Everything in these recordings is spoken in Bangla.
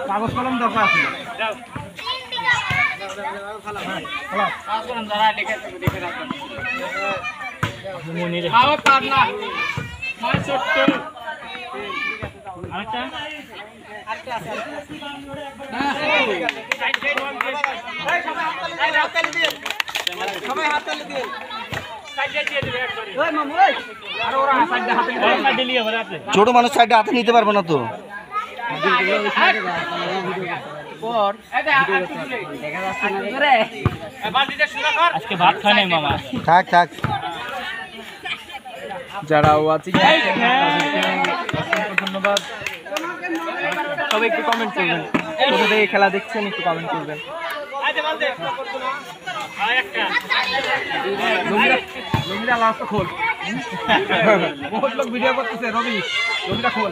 কাগজ কলম দরকার আছে। ছোট মানুষ সাইডে হাতে নিতে পারবো না তো। আজকে ভাত খায় নাই মামা। থাক থাক। যারা ওয়াচিং ধন্যবাদ। সবাই একটু কমেন্ট করবেন, কোথা থেকে খেলা দেখছেন একটু কমেন্ট করবেন। লুঙ্গিটা লাস্ট খোল, বহুত লোক ভিডিও করতেছে। রবি লুঙ্গিটা খোল।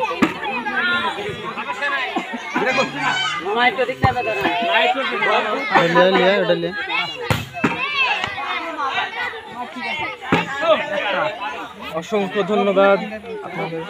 অসংখ্য ধন্যবাদ আপনাদের।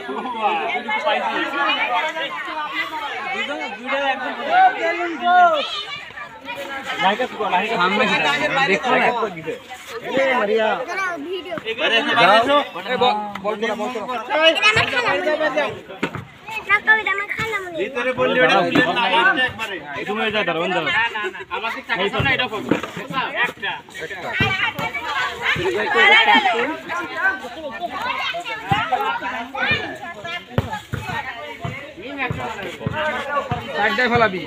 ফেলাবি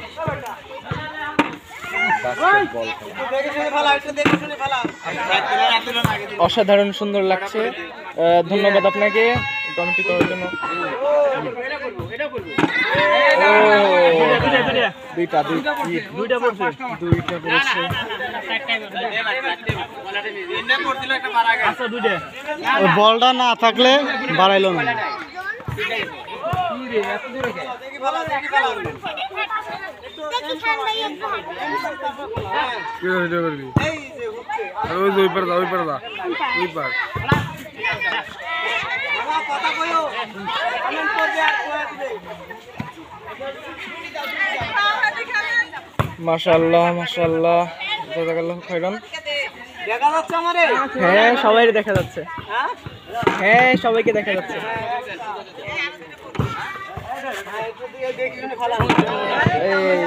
অসাধারণ সুন্দর লাগছে। ধন্যবাদ আপনাকে কমেন্ট করার জন্য। দুইটা পড়েছে। বলটা না থাকলে বাড়াইলো না। মাশাআল্লাহ মাশাআল্লাহ, জাযাকাল্লাহ খাইরান। হ্যাঁ সবাই দেখা যাচ্ছে। হ্যাঁ সবাইকে দেখা যাচ্ছে। এই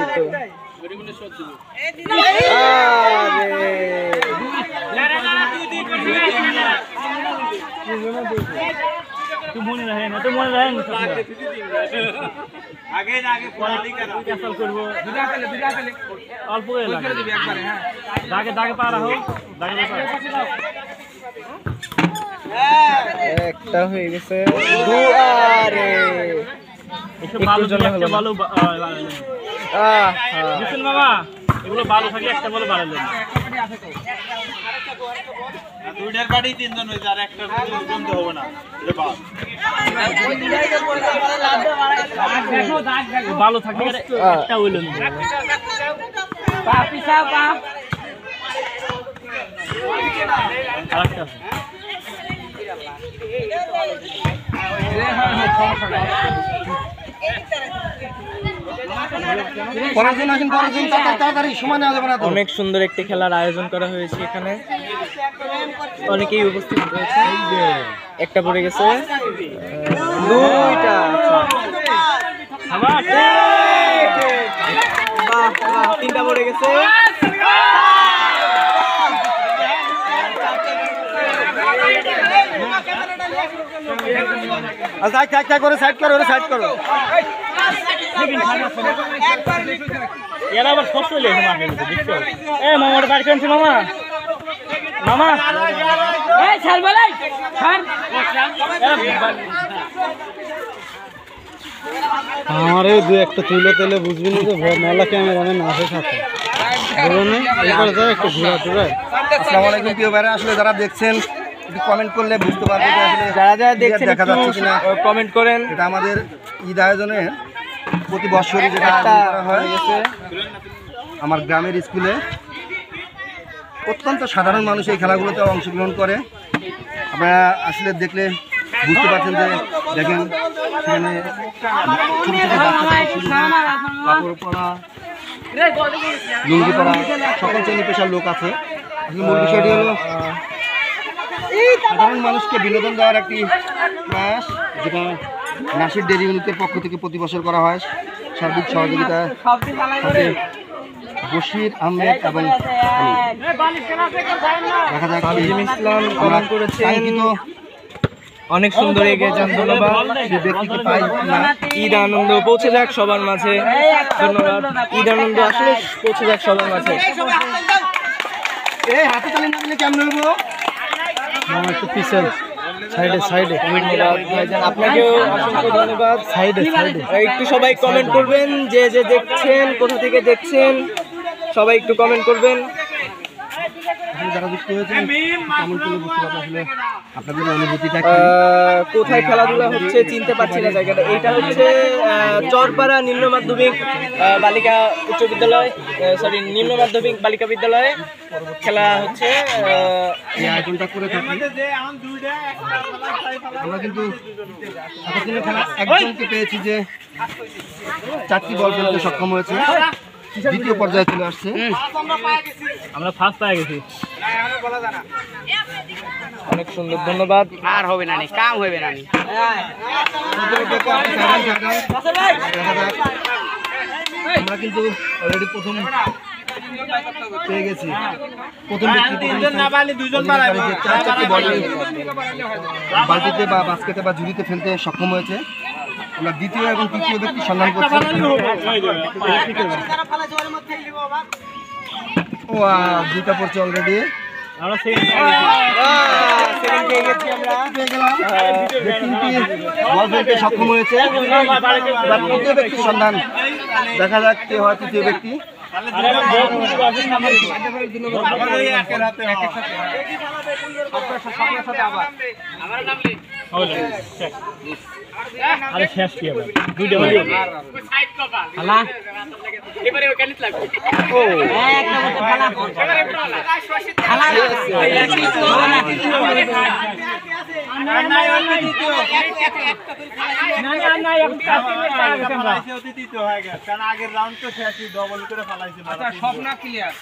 তো মনে রাখে না তো, মনে রাখে আগে করবো অল্প দাগে দাগে পারা হোক। একটা হয়ে গেছে। মামা এগুলো ভালো থাকলে একটা বলে বাড়ালেন। দুইটার বাড়ি তিনজন হয়েছে, আর একটা বন্ধ হবে না। ভালো থাকলে একটা হইল অনেক সুন্দর একটি খেলার আয়োজন করা হয়েছে এখানে, অনেকেই উপস্থিত হয়েছে। একটা পড়ে গেছে, দুইটা, তিনটা পড়ে গেছে। সাইড করো। এরা আবার সব চলে মামার বাড়ি কেনছে মামা আমার এই দু একটা তুলে তেলে বুঝবি না তো, মেলা ক্যামেরাম্যান আসে সাথে। আসসালামু আলাইকুম প্রিয় ভাইরা, আসলে যারা দেখছেন একটু কমেন্ট করলে বুঝতে পারবো যে আসলে যারা দেখছেন দেখা যাচ্ছে কিনা। কমেন্ট করেন। এটা আমাদের ঈদ আয়োজনে প্রতি বছরই যেটা আয়োজন করা হয় আমার গ্রামের স্কুলে। অত্যন্ত সাধারণ মানুষ এই খেলাগুলোতে অংশগ্রহণ করে। আপনারা আসলে দেখলে বুঝতে পারছেন যে দেখেন সেখানে ছোটো ছোটো বাচ্চা থেকে শুরু করে কাপড় পরা, লুঙ্গি পরা সকল শ্রেণী পেশার লোক আছে। আসলে মূল বিষয়টি হলো সাধারণ মানুষকে বিনোদন দেওয়ার একটি প্রয়াস, যেটা নাসির ডেইরি ইউনিটের পক্ষ থেকে প্রতি বছর করা হয় সার্বিক সহযোগিতা সাথে বশির আহমেদ এবং দেখা যাক সাজিম ইসলাম কমেন্ট করেছেন কাঙ্ক্ষিত অনেক সুন্দর এগিয়ে যান, ধন্যবাদ। সে ব্যক্তিকে পাই না। ঈদ আনন্দ পৌঁছে যাক সবার মাঝে, ধন্যবাদ। ঈদ আনন্দ আসলে পৌঁছে যাক সবার মাঝে। এই হাতে তালি না দিলে কেমন হইব? একটু পিছন সাইডে সাইডে ধন্যবাদ ভাইজান, আপনাকেও অসংখ্য ধন্যবাদ। সাইডে সাইডে একটু সবাই কমেন্ট করবেন, যে যে দেখছেন কোথা থেকে দেখছেন সবাই একটু কমেন্ট করবেন। আসলে যারা যুক্ত হয়েছেন কেমন করে বুঝতে পারবেন আসলে আপনাদের অনুভূতিটা কি? কোথায় খেলাধুলা হচ্ছে চিনতে পারছি না জায়গাটা। এইটা হচ্ছে চরপাড়া নিম্ন মাধ্যমিক বালিকা উচ্চ বিদ্যালয়, সরি নিম্ন মাধ্যমিক বালিকা বিদ্যালয়ে খেলা হচ্ছে। এই আয়োজনটা করে থাকি আমরা, কিন্তু এতদিনের খেলা একজনকে পেয়েছি যে 4টি বল ফেলতে সক্ষম হয়েছে, দ্বিতীয় পর্যায়ে চলে আসছে। আমরা ফার্স্ট পেয়ে গেছি। অনেক সুন্দর, ধন্যবাদ। আর হবে না, কাম হবে না। আমরা কিন্তু অলরেডি প্রথম পেয়ে গেছি। প্রথম ব্যক্তি বালতিতে বা বাস্কেটে বা ঝুড়িতে ফেলতে সক্ষম হয়েছে। আমরা দ্বিতীয় এবং তৃতীয় ব্যক্তি সন্ধান করছি। ও দুইটা পড়ছে অলরেডি। আমরা সেকেন্ড পেয়ে গেছি আমরা। পেয়ে গেলাম যে 3টি বল ফেলতে সক্ষম হয়েছে। এবার তৃতীয় ব্যক্তির সন্ধান, দেখা যাক কে হয় তৃতীয় ব্যক্তি। আরে শেষ কি হবে? দুইটা হলো হালা এবারে ওখানে লাগবে। ও একটা মতো হালা হালা আগের রাউন্ড তো শেষ, ডবল করে ফেলাইছে। সব না ক্লিয়ার।